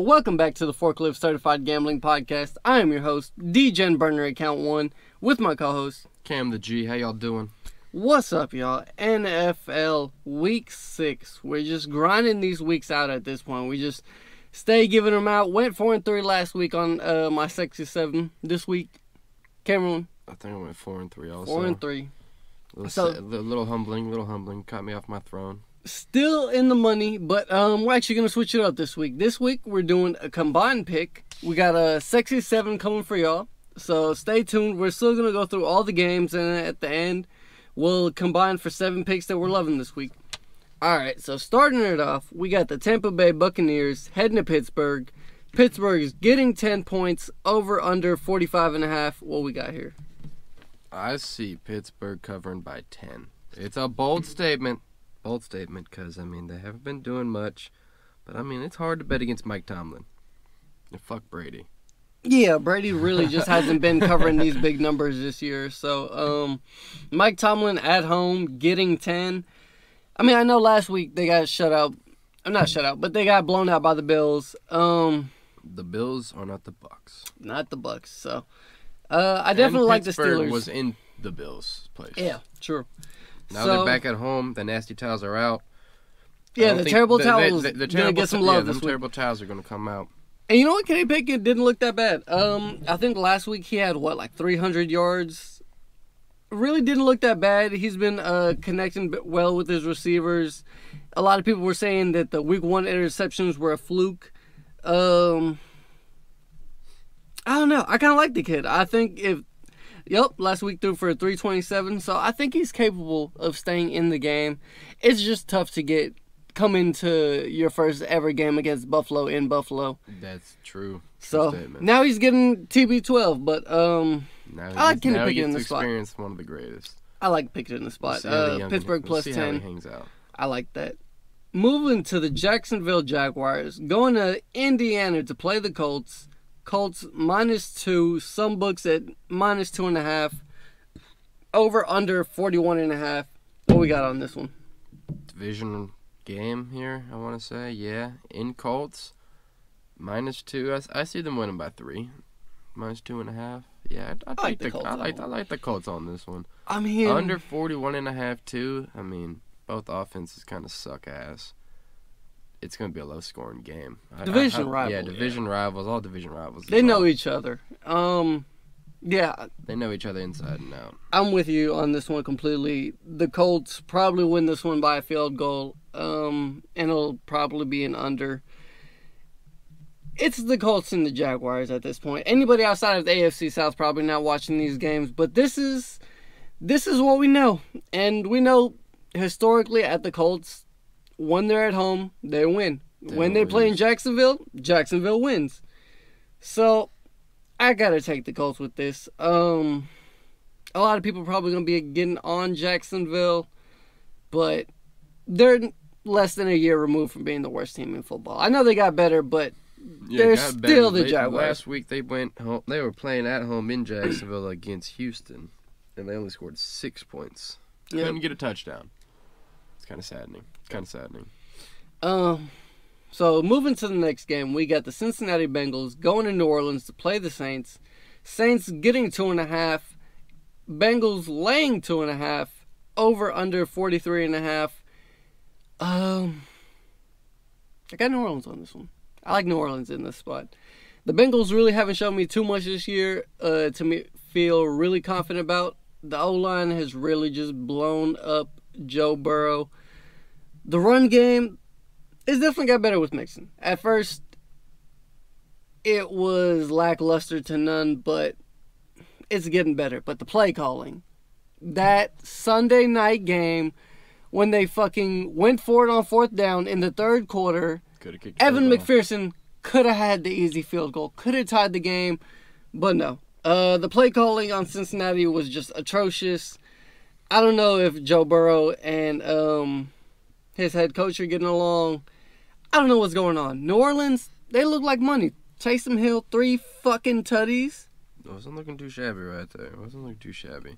everyone. Welcome back to the Forklift Certified Gambling Podcast. I am your host, DGen Burner Account 1, with my co-host, Cam the G. How y'all doing? What's up, y'all? NFL Week 6. We're just grinding these weeks out at this point. We just stay giving them out. Went 4-3 last week on my Sexy 7. This week, Cameron. I think I went 4-3 also. 4-3. A little humbling. Caught me off my throne. Still in the money, but we're actually going to switch it up this week. This week, we're doing a combined pick. We got a Sexy 7 coming for y'all, so stay tuned. We're still going to go through all the games, and at the end, we'll combine for 7 picks that we're loving this week. Alright, so starting it off, we got the Tampa Bay Buccaneers heading to Pittsburgh. Pittsburgh is getting 10 points, over under 45.5. What we got here? I see Pittsburgh covering by 10. It's a bold statement. Bold statement, because, I mean, they haven't been doing much. But, I mean, it's hard to bet against Mike Tomlin. And fuck Brady. Yeah, Brady really just hasn't been covering these big numbers this year. So, Mike Tomlin at home getting 10. I mean, I know last week they got shut out. Not shut out, but they got blown out by the Bills. The Bills are not the Bucks. Not the Bucks. So, I definitely like the Steelers. Pittsburgh was in the Bills' place. Yeah, true. Now they're back at home. The nasty towels are out. Yeah, the terrible towels are going to get some love this week. The terrible towels are going to come out. And you know what? Kenny Pickett didn't look that bad. I think last week he had, 300 yards? Really didn't look that bad. He's been connecting well with his receivers. A lot of people were saying that the week 1 interceptions were a fluke. I don't know. I kind of like the kid. I think last week threw for 327, so I think he's capable of staying in the game. It's just tough to come into your first ever game against Buffalo in Buffalo. That's true. So now he's getting TB12, but I like Kenny Pickett in the spot. Experience one of the greatest. I like Pickett in the spot. Pittsburgh plus 10. How he hangs out. I like that. Moving to the Jacksonville Jaguars, going to Indiana to play the Colts. Colts -2, some books at -2.5. Over under 41.5. What we got on this one? Division game here, I want to say. Yeah, in Colts. -2. I see them winning by 3. -2.5. Yeah, I like the Colts on this one. I mean, under 41.5 too. I mean, both offenses kind of suck ass. It's going to be a low-scoring game. Division rivals. Yeah, division rivals. All division rivals. They know each other. Yeah. They know each other inside and out. I'm with you on this one completely. The Colts probably win this one by a field goal, and it'll probably be an under. It's the Colts and the Jaguars at this point. Anybody outside of the AFC South probably not watching these games, but this is what we know. And we know historically at the Colts, when they're at home, they win. When they play in Jacksonville, Jacksonville wins. So, I gotta take the Colts with this. A lot of people are probably gonna be getting on Jacksonville, but they're less than a year removed from being the worst team in football. I know they got better, but they're still the Jaguars. Last week they went home. They were playing at home in Jacksonville against Houston, and they only scored 6 points. Couldn't get a touchdown. It's kind of saddening. So moving to the next game, we got the Cincinnati Bengals going to New Orleans to play the Saints. Saints getting 2.5. Bengals laying 2.5. Over under 43.5. I got New Orleans on this one. I like New Orleans in this spot. The Bengals really haven't shown me too much this year to feel really confident about. The O-line has really just blown up Joe Burrow. The run game is definitely got better with Mixon. At first, it was lackluster to none, but it's getting better. But the play calling, that Sunday night game when they fucking went for it on 4th down in the 3rd quarter, Evan McPherson could have had the easy field goal, could have tied the game, but no. The play calling on Cincinnati was just atrocious. I don't know if Joe Burrow and his head coach are getting along. I don't know what's going on. New Orleans, they look like money. Taysom Hill, 3 fucking tutties. It wasn't looking too shabby right there. It wasn't looking too shabby.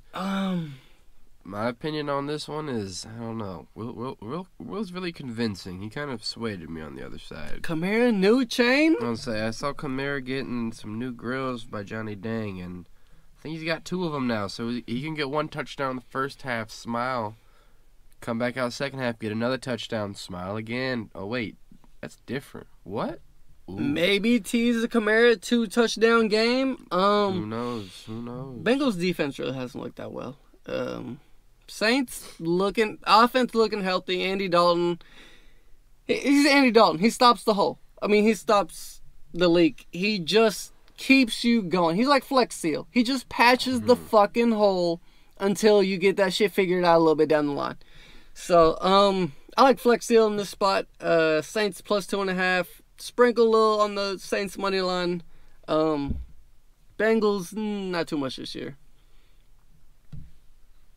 My opinion on this one is, I don't know. Will's really convincing. He kind of swayed me on the other side. Kamara, new chain? I saw Kamara getting some new grills by Johnny Dang, and I think he's got 2 of them now. So he can get 1 touchdown in the first half, smile. Come back out second half, get another touchdown, smile again. Oh, wait. That's different. What? Ooh. Maybe tease the Kamara 2 touchdown game. Who knows? Bengals defense really hasn't looked that well. Saints offense looking healthy. Andy Dalton, he's Andy Dalton. He stops the hole. I mean, he stops the leak. He just keeps you going. He's like Flex Seal. He just patches the fucking hole until you get that shit figured out a little bit down the line. So, I like Flex Seal in this spot. Saints plus 2.5. Sprinkle a little on the Saints money line. Bengals, not too much this year.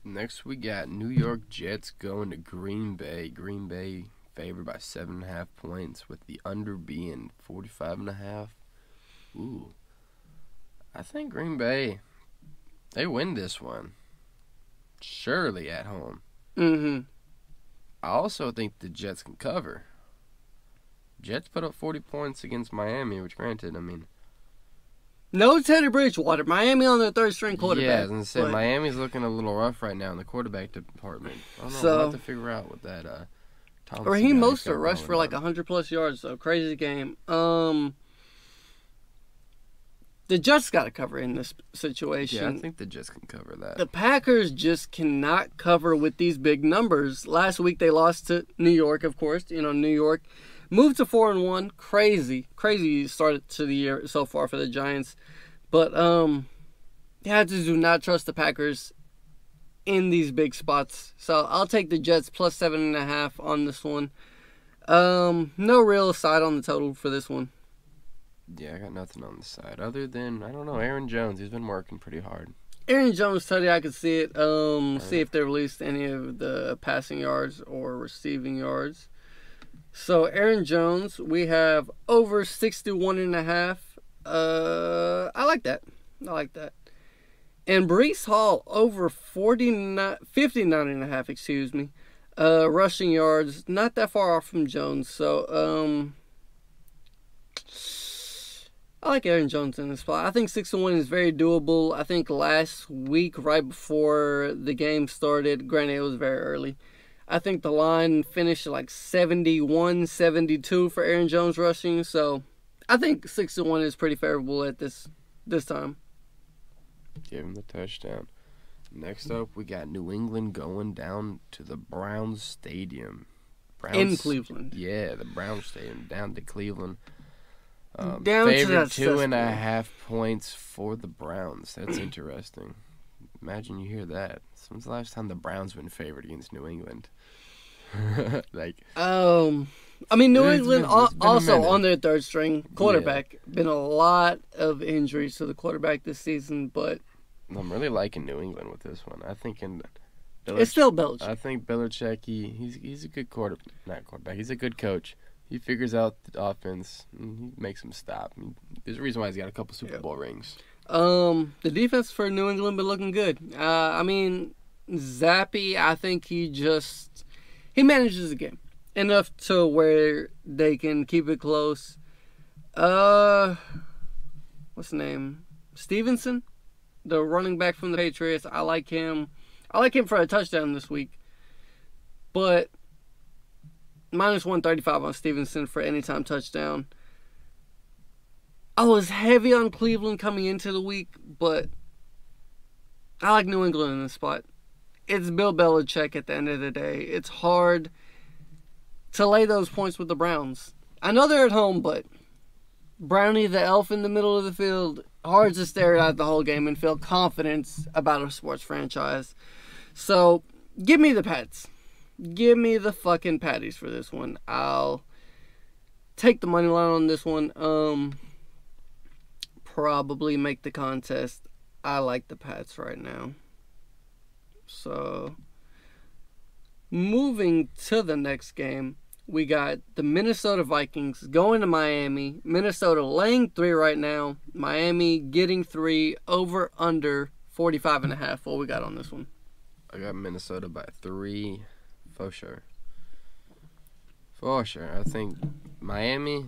Next, we got New York Jets going to Green Bay. Green Bay favored by 7.5 points, with the under being 45.5. Ooh. I think Green Bay, they win this one. Surely at home. Mm-hmm. I also think the Jets can cover. Jets put up 40 points against Miami, which granted, I mean... No Teddy Bridgewater. Miami on their third-string quarterback. Yeah, I was going to say, Miami's looking a little rough right now in the quarterback department. I don't know. We'll have to figure out what that Thompson Raheem Mostert rushed for like 100-plus yards, so crazy game. The Jets got to cover in this situation. Yeah, I think the Jets can cover that. The Packers just cannot cover with these big numbers. Last week they lost to New York, of course. New York moved to 4-1. Crazy start to the year so far for the Giants. But I just do not trust the Packers in these big spots. So I'll take the Jets plus 7.5 on this one. No real side on the total for this one. Yeah, I got nothing on the side other than, I don't know, Aaron Jones. He's been working pretty hard. Aaron Jones study, I could see it. See if they released any of the passing yards or receiving yards. So Aaron Jones, we have over 61.5. I like that. And Breece Hall over 59.5. Excuse me. Rushing yards, not that far off from Jones. So I like Aaron Jones in this spot. I think 6-1 is very doable. I think last week, right before the game started, granted it was very early, I think the line finished like 71, 72 for Aaron Jones rushing. So I think 6-1 is pretty favorable at this time. Give him the touchdown. Next up, we got New England going down to the Browns Stadium. In Cleveland. Yeah, the Browns Stadium, down to Cleveland. Down favored to that 2.5 points for the Browns. That's interesting. Imagine you hear that. When's the last time the Browns been favored against New England? New England also on their third string quarterback. Yeah. Been a lot of injuries to the quarterback this season, but I'm really liking New England with this one. I think it's still Belichick. I think Belichick, he's a good quarterback. He's a good coach. He figures out the offense and he makes them stop. There's a reason why he's got a couple Super Bowl rings. The defense for New England been looking good. Zappy, I think he manages the game enough to where they can keep it close. What's the name? Stevenson, the running back from the Patriots. I like him. For a touchdown this week. But minus 135 on Stevenson for anytime touchdown. I was heavy on Cleveland coming into the week, but I like New England in this spot. It's Bill Belichick at the end of the day. It's hard to lay those points with the Browns. I know they're at home, but Brownie the elf in the middle of the field, hard to stare at the whole game and feel confidence about a sports franchise. So, give me the Pats. Give me the fucking Patties for this one. I'll take the money line on this one. Probably make the contest. I like the Pats right now. So, moving to the next game, we got the Minnesota Vikings going to Miami. Minnesota laying 3 right now. Miami getting 3 over under 45.5. What we got on this one? I got Minnesota by 3, for sure. For sure. I think Miami.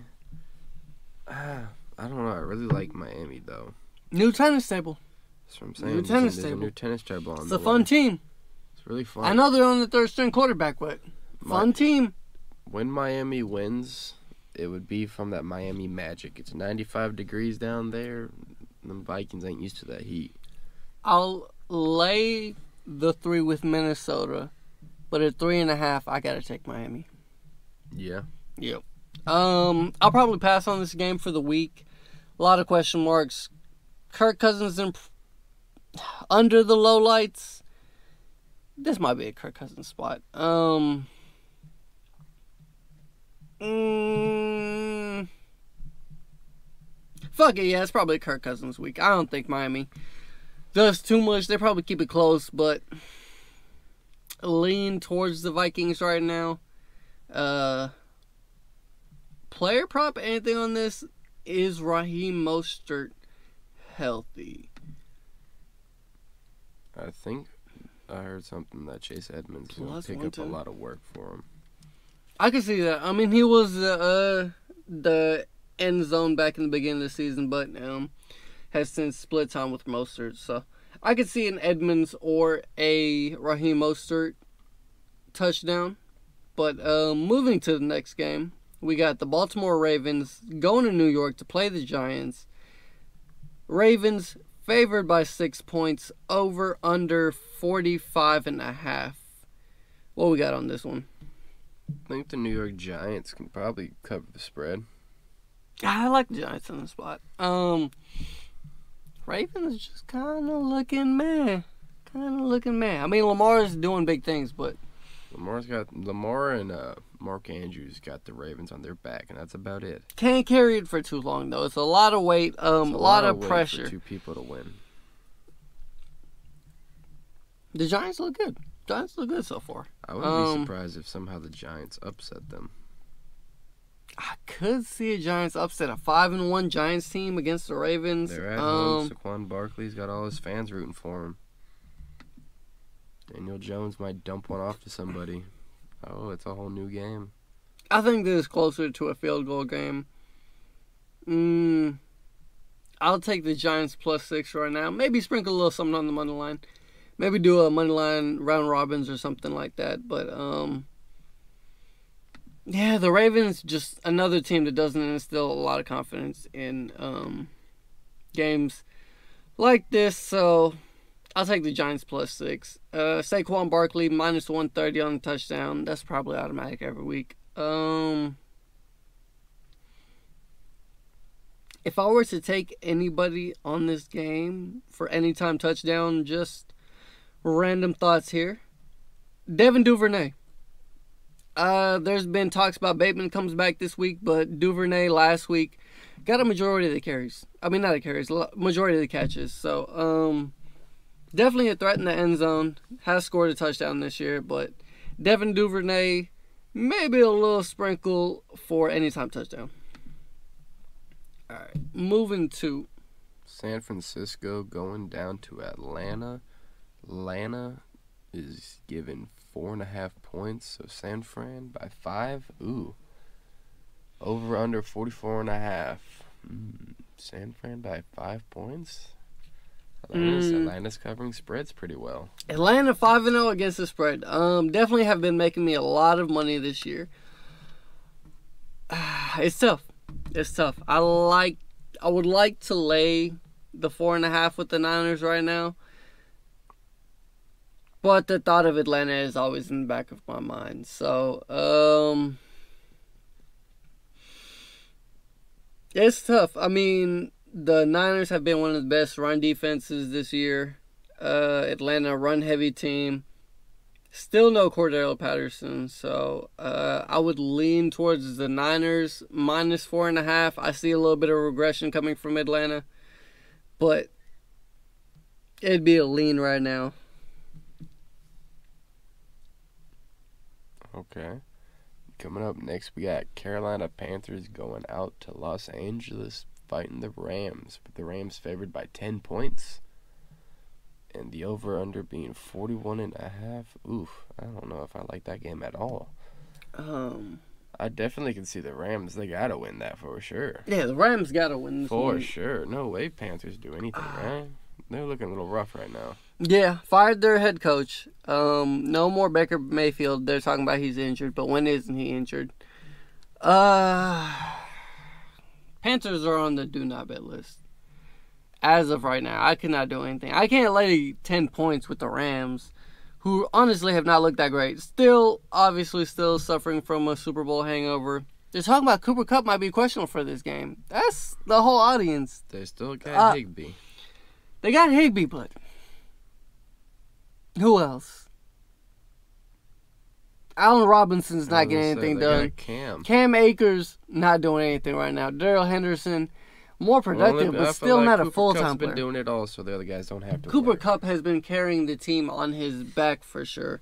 I don't know. I really like Miami though. New tennis table. That's what I'm saying. There's a new tennis table on. It's a fun team. It's really fun. I know they're on the third string quarterback, but fun team. When Miami wins, it would be from that Miami Magic. It's 95 degrees down there. The Vikings ain't used to that heat. I'll lay the 3 with Minnesota, but at 3.5, I gotta take Miami. Yeah. Yep. I'll probably pass on this game for the week. A lot of question marks. Kirk Cousins under the low lights. This might be a Kirk Cousins spot. Fuck it, yeah, it's probably a Kirk Cousins week. I don't think Miami does too much. They probably keep it close, but lean towards the Vikings right now. Player prop, anything on this? Is Raheem Mostert healthy? I think I heard something that Chase Edmonds is going to pick up a lot of work for him. I can see that. I mean, he was the end zone back in the beginning of the season, but has since split time with Mostert. So I could see an Edmonds or a Raheem Mostert touchdown. But moving to the next game, we got the Baltimore Ravens going to New York to play the Giants. Ravens favored by 6 points, over under 45.5. What we got on this one? I think the New York Giants can probably cover the spread. I like the Giants in the spot. Ravens just kind of looking meh. I mean, Lamar's doing big things, but Lamar and Mark Andrews got the Ravens on their back, and that's about it. Can't carry it for too long though. It's a lot of weight, a lot of pressure. For 2 people to win. The Giants look good. Giants look good so far. I wouldn't be surprised if somehow the Giants upset them. I could see a Giants upset, a 5-1 Giants team against the Ravens. They're at home. Saquon Barkley's got all his fans rooting for him. Daniel Jones might dump one off to somebody. Oh, it's a whole new game. I think this is closer to a field goal game. I'll take the Giants +6 right now. Maybe sprinkle a little something on the money line. Maybe do a money line round robins or something like that. But, yeah, the Ravens, just another team that doesn't instill a lot of confidence in games like this. So I'll take the Giants +6. Saquon Barkley -130 on the touchdown. That's probably automatic every week. If I were to take anybody on this game for anytime touchdown, just random thoughts here. Devin Duvernay. There's been talks about Bateman comes back this week, but Duvernay last week got a majority of the carries. I mean, not the carries, majority of the catches. So, definitely a threat in the end zone. Has scored a touchdown this year, but Devin Duvernay, maybe a little sprinkle for anytime touchdown. All right, moving to San Francisco going down to Atlanta. Atlanta is given 4.5 points, so San Fran by 5. Ooh. Over under 44.5. San Fran by 5 points. Atlanta's covering spreads pretty well. Atlanta 5-0 against the spread. Definitely have been making me a lot of money this year. It's tough. I would like to lay the 4.5 with the Niners right now. But the thought of Atlanta is always in the back of my mind. So, it's tough. I mean, the Niners have been one of the best run defenses this year. Atlanta, run-heavy team. Still no Cordero Patterson. So, I would lean towards the Niners -4.5. I see a little bit of regression coming from Atlanta. But it'd be a lean right now. Okay. Coming up next, we got Carolina Panthers going out to Los Angeles fighting the Rams. The Rams favored by 10 points. and the over-under being 41.5. Oof, I don't know if I like that game at all. I definitely can see the Rams. They got to win that for sure. Yeah, the Rams got to win this for one. sure. No way Panthers do anything, right? They're looking a little rough right now. Yeah, fired their head coach. No more Baker Mayfield. They're talking about he's injured, but when isn't he injured? Panthers are on the do not bet list. As of right now, I cannot do anything. I can't lay 10 points with the Rams, who honestly have not looked that great. Still suffering from a Super Bowl hangover. They're talking about Cooper Kupp might be questionable for this game. That's the whole audience. They still got Higbee. They got Higbee, but who else? Allen Robinson's not getting anything done. Cam Akers not doing anything right now. Darrell Henderson, more productive, but still not a full-time player. Cooper Kupp's been doing it all, so the other guys don't have to. Cooper Kupp has been carrying the team on his back for sure.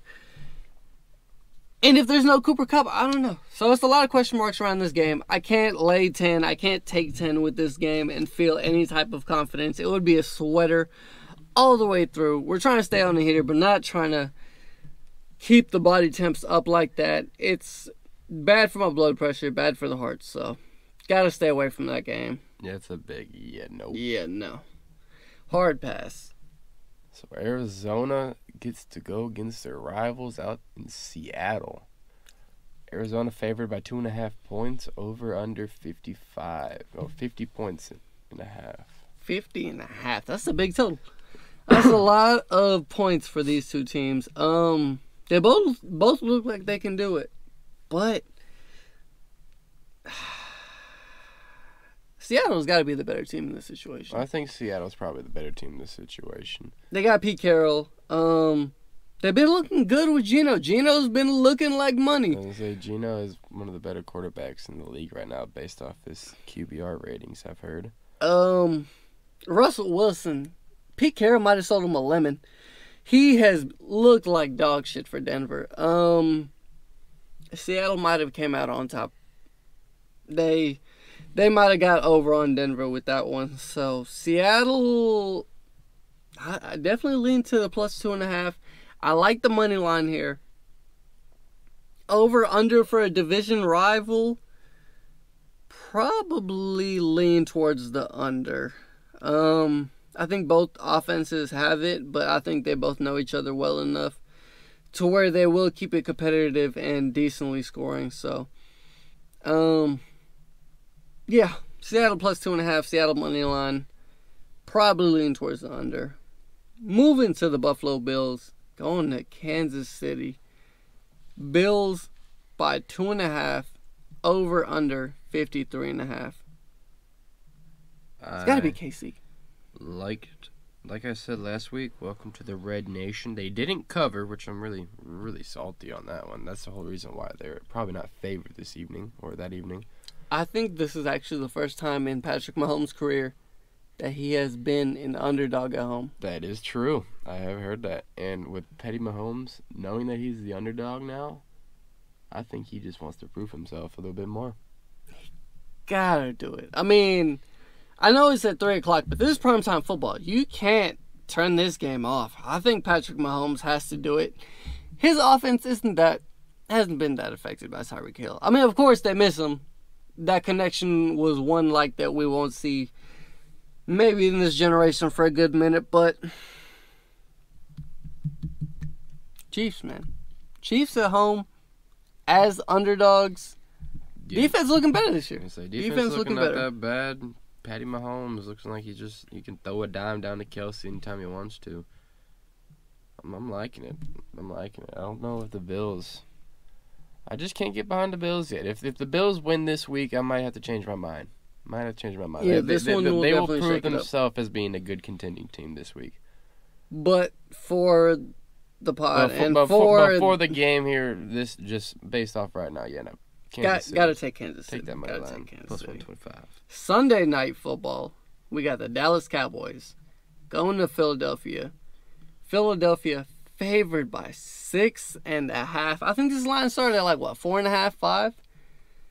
And if there's no Cooper Kupp, I don't know. So it's a lot of question marks around this game. I can't lay 10. I can't take 10 with this game and feel any type of confidence. It would be a sweater all the way through. We're trying to stay on the heater, but not trying to keep the body temps up like that. It's bad for my blood pressure, bad for the heart. So got to stay away from that game. Yeah, it's a big no. Yeah, no. Hard pass. So Arizona gets to go against their rivals out in Seattle. Arizona favored by 2.5 points, over under 55. 50 points and a half. 50.5. That's a big total. That's a lot of points for these two teams. They both look like they can do it, but Seattle's got to be the better team in this situation. I think Seattle's probably the better team in this situation. They got Pete Carroll. They've been looking good with Geno. Geno's been looking like money. I was gonna say Geno is one of the better quarterbacks in the league right now, based off his QBR ratings. I've heard. Russell Wilson. Pete Carroll might have sold him a lemon. He has looked like dog shit for Denver. Seattle might have came out on top. They might have got over on Denver with that one. So Seattle, I definitely lean to the plus 2.5. I like the money line here. Over under for a division rival, probably lean towards the under. I think both offenses have it, but I think they both know each other well enough to where they will keep it competitive and decently scoring. So, yeah, Seattle plus 2.5, Seattle money line, probably lean towards the under. Moving to the Buffalo Bills, going to Kansas City. Bills by 2.5, over under 53.5. It's got to be KC. Like I said last week, welcome to the Red Nation. They didn't cover, which I'm really, really salty on that one. That's the whole reason why they're probably not favored this evening or that evening. I think this is actually the first time in Patrick Mahomes' career that he has been an underdog at home. That is true. I have heard that. And with Patty Mahomes, knowing that he's the underdog now, I think he just wants to prove himself a little bit more. Gotta do it. I mean, I know it's at 3 o'clock, but this is primetime football. You can't turn this game off. I think Patrick Mahomes has to do it. His offense hasn't been that affected by Tyreek Hill. I mean, of course, they miss him. That connection was one like that we won't see maybe in this generation for a good minute, but Chiefs, man. Chiefs at home as underdogs. Yeah. Defense looking better this year. Defense looking not better. That bad. Patty Mahomes looks like he can throw a dime down to Kelsey anytime he wants to. I'm liking it. I don't know if the Bills. I just can't get behind the Bills yet. If the Bills win this week, I might have to change my mind. Yeah, they will prove themselves as being a good contending team this week. But for the pod for the game here, this just based off right now, yeah, no. Got to take Kansas City. Take that money line. Plus 125. Sunday night football, we got the Dallas Cowboys going to Philadelphia. Philadelphia favored by 6.5. I think this line started at 4.5, 5?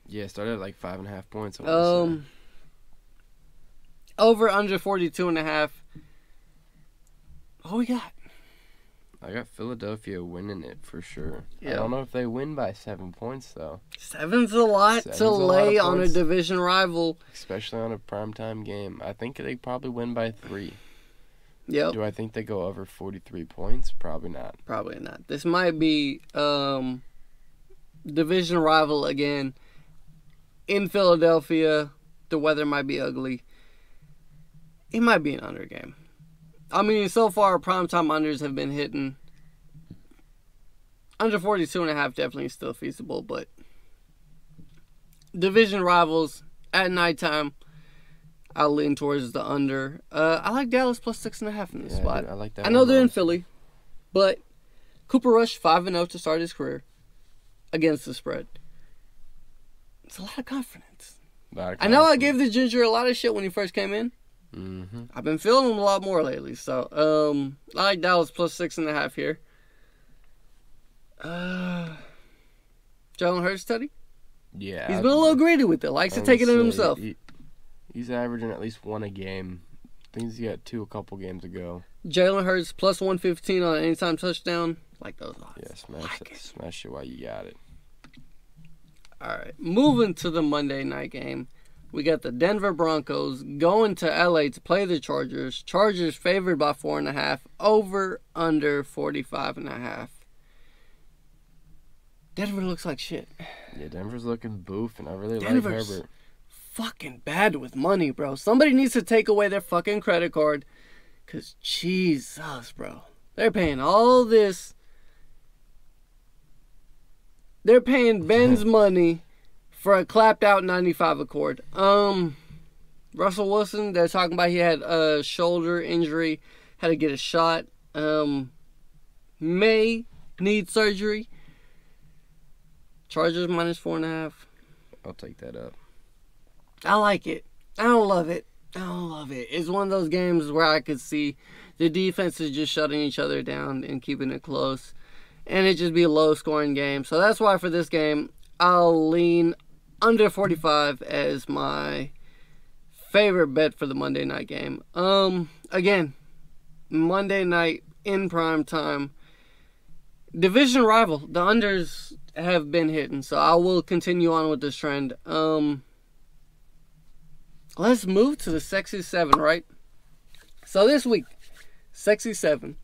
Yeah, it started at 5.5 points. Over under 42.5. What we got? I got Philadelphia winning it for sure. Yeah. I don't know if they win by 7 points, though. 7's a lot to lay on a division rival. Especially on a primetime game. I think they probably win by 3. Yep. Do I think they go over 43 points? Probably not. Probably not. This might be division rival again. In Philadelphia, the weather might be ugly. It might be an under game. I mean, so far, primetime unders have been hitting. Under 42.5 definitely still feasible, but division rivals at nighttime, I'll lean towards the under. I like Dallas plus 6.5 in this spot. I like that. I know they're in Philly, but Cooper Rush 5-0 to start his career against the spread. It's a lot of confidence. I know I gave the Ginger a lot of shit when he first came in. Mm-hmm. I've been feeling him a lot more lately, so I like Dallas plus 6.5 here. Jalen Hurts, Teddy? Yeah. He's been a little greedy with it. Likes to take it in himself. He's averaging at least 1 a game. I think he's got 2 a couple games ago. Jalen Hurts plus 115 on an anytime touchdown. Like those odds. Yeah, smash it while you got it. All right. Moving to the Monday night game. We got the Denver Broncos going to LA to play the Chargers. Chargers favored by 4.5. Over under 45.5. Denver looks like shit. Yeah, Denver's looking boof, and I really like Herbert. Fucking bad with money, bro. Somebody needs to take away their fucking credit card. Because, Jesus, bro. They're paying all this. They're paying Ben's money for a clapped out 95 Accord. Russell Wilson, they're talking about he had a shoulder injury, had to get a shot. May need surgery. Chargers minus 4.5. I'll take that up. I like it. I don't love it. It's one of those games where I could see the defense is just shutting each other down and keeping it close. And it just be a low-scoring game. So that's why for this game, I'll lean under 45 as my favorite bet for the Monday night game. Again, Monday night in prime time. Division rival. The unders have been hitting, so I will continue on with this trend. Let's move to the Sexy 7, right? So this week, Sexy 7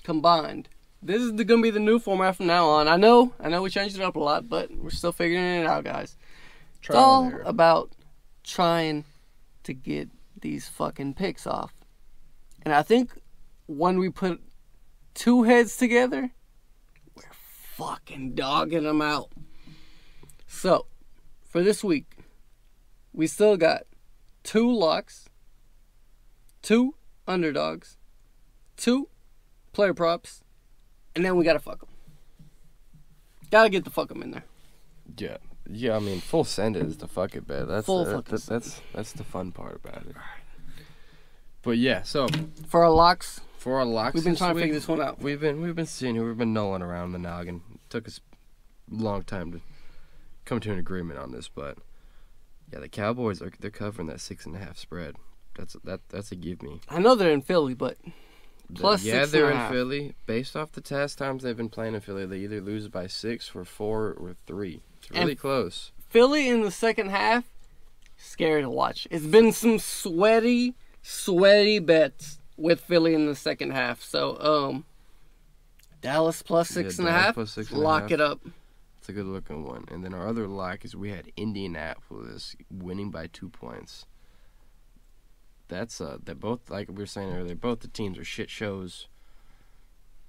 combined. This is going to be the new format from now on. I know we changed it up a lot, but we're still figuring it out, guys. It's all about trying to get these fucking picks off. And I think when we put 2 heads together, we're fucking dogging them out. So, for this week, we still got 2 locks, 2 underdogs, 2 player props, and then we gotta fuck them. Gotta get the fuck them in there. Yeah. I mean, full send is the fuck it bet. That's the fun part about it. But yeah, so for our locks, we've been trying to figure this one out. We've been seeing it. We've been nulling around the noggin. It took us a long time to come to an agreement on this, but yeah, the Cowboys they're covering that 6.5 spread. That's a give me. I know they're in Philly, but plus 6.5. They're in Philly. Based off the test times they've been playing in Philly, they either lose by 6 or 4 or 3. It's really close. Philly in the second half, scary to watch. It's been some sweaty bets with Philly in the second half. So, Dallas plus 6.5. Lock it up. It's a good looking one. And then our other lock is we had Indianapolis winning by 2 points. That's they're both, like we were saying earlier, both the teams are shit shows.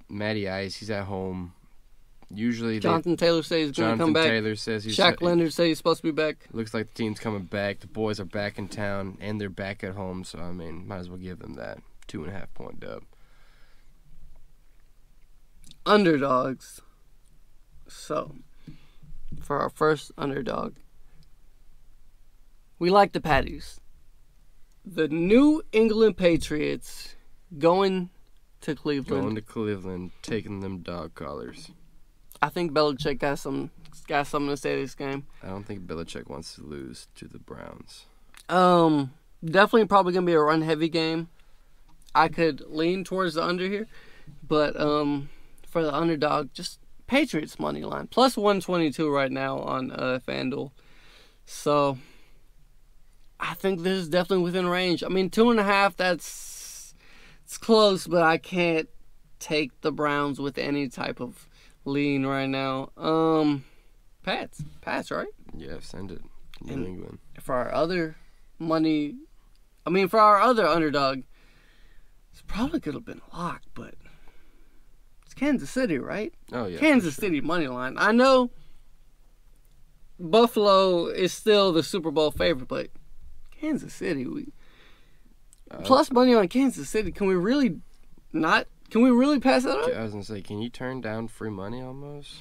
Matty Ice, he's at home. Usually Jonathan Taylor says he's going to come back. Jonathan Taylor says Shaq Leonard says he's supposed to be back. Looks like the team's coming back. The boys are back in town, and they're back at home. So, I mean, might as well give them that 2.5 point dub. Underdogs. So, for our first underdog, we like the Patties. The New England Patriots going to Cleveland. Taking them dog collars. I think Belichick got something to say this game. I don't think Belichick wants to lose to the Browns. Definitely probably going to be a run-heavy game. I could lean towards the under here, but for the underdog. Just Patriots money line. Plus 122 right now on FanDuel. So, I think this is definitely within range. I mean, 2.5, it's close, but I can't take the Browns with any type of lean right now. Pats, right? Yeah, send it. New England. For our other for our other underdog, it's probably could have been locked, but it's Kansas City, right? Oh, yeah. Kansas City money line. I know Buffalo is still the Super Bowl favorite, but Kansas City, plus money on Kansas City. Can we really pass that up? I was going to say, can you turn down free money almost?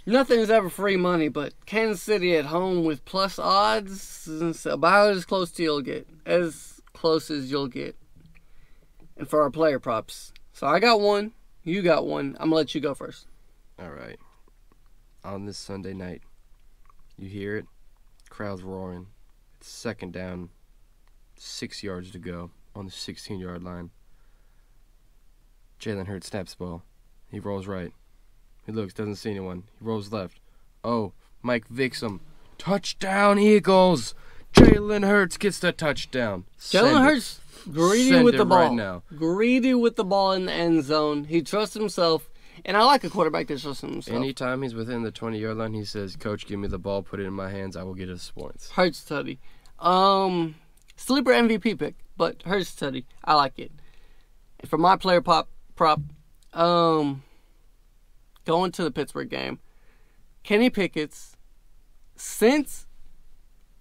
Nothing's ever free money, but Kansas City at home with plus odds is about as close to you'll get. As close as you'll get. And for our player props. So I got one. You got one. I'm going to let you go first. All right. On this Sunday night, you hear it. Crowd's roaring. It's second down. 6 yards to go on the 16-yard line. Jalen Hurts snaps the ball. He rolls right. He looks, doesn't see anyone. He rolls left. Oh, Mike Vicks him. Touchdown, Eagles! Jalen Hurts gets the touchdown. Jalen Hurts greedy with the ball. Right now. Greedy with the ball in the end zone. He trusts himself. And I like a quarterback that trusts himself. Anytime he's within the 20-yard line, he says, Coach, give me the ball, put it in my hands, I will get us points. Hurts study. Sleeper MVP pick, but Hurts study. I like it. And for my player prop, going to the Pittsburgh game, Kenny Pickett's, since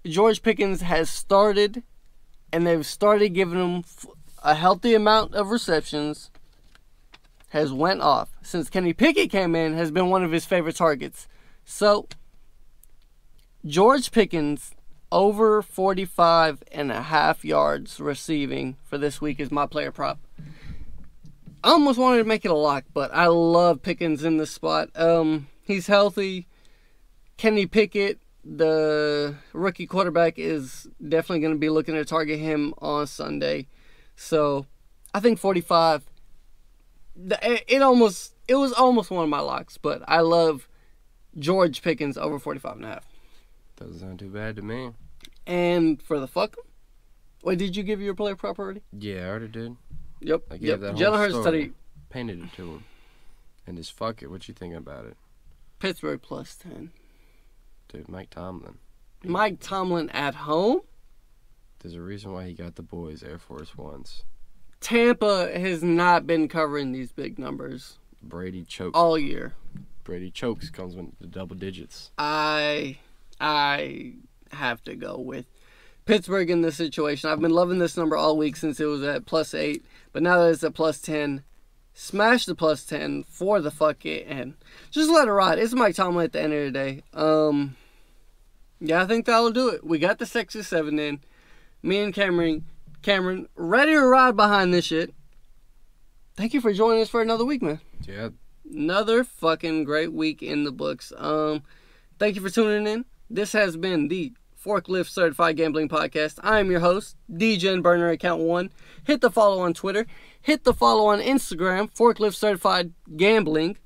George Pickens has started and they've started giving him a healthy amount of receptions, has went off. Since Kenny Pickett came in, has been one of his favorite targets. So, George Pickens over 45.5 yards receiving for this week is my player prop. I almost wanted to make it a lock, but I love Pickens in this spot. He's healthy. Kenny Pickett, the rookie quarterback, is definitely going to be looking to target him on Sunday. So, I think 45. It was almost one of my locks, but I love George Pickens over 45.5. Doesn't sound too bad to me. And for the fuck 'em, wait, did you give your player prop already? Yeah, I already did. Yep. I gave that Jalen whole Hurts story, study. painted it to him. And just fuck it. What you thinking about it? Pittsburgh plus 10. Dude, Mike Tomlin. Mike Tomlin at home? There's a reason why he got the boys Air Force Ones. Tampa has not been covering these big numbers. Brady chokes. All year. Brady chokes comes with the double digits. I have to go with Pittsburgh in this situation. I've been loving this number all week since it was at plus 8. But now that it's at plus 10, smash the plus 10 for the fuck it and just let it ride. It's Mike Tomlin at the end of the day. Yeah, I think that'll do it. We got the sexy 7 in. Me and Cameron, ready to ride behind this shit. Thank you for joining us for another week, man. Yeah. Another fucking great week in the books. Thank you for tuning in. This has been the Forklift Certified Gambling Podcast. I am your host, DGen Burner Account 1. Hit the follow on Twitter. Hit the follow on Instagram, Forklift Certified Gambling,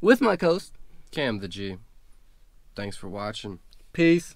with my host, Cam the G. Thanks for watching. Peace.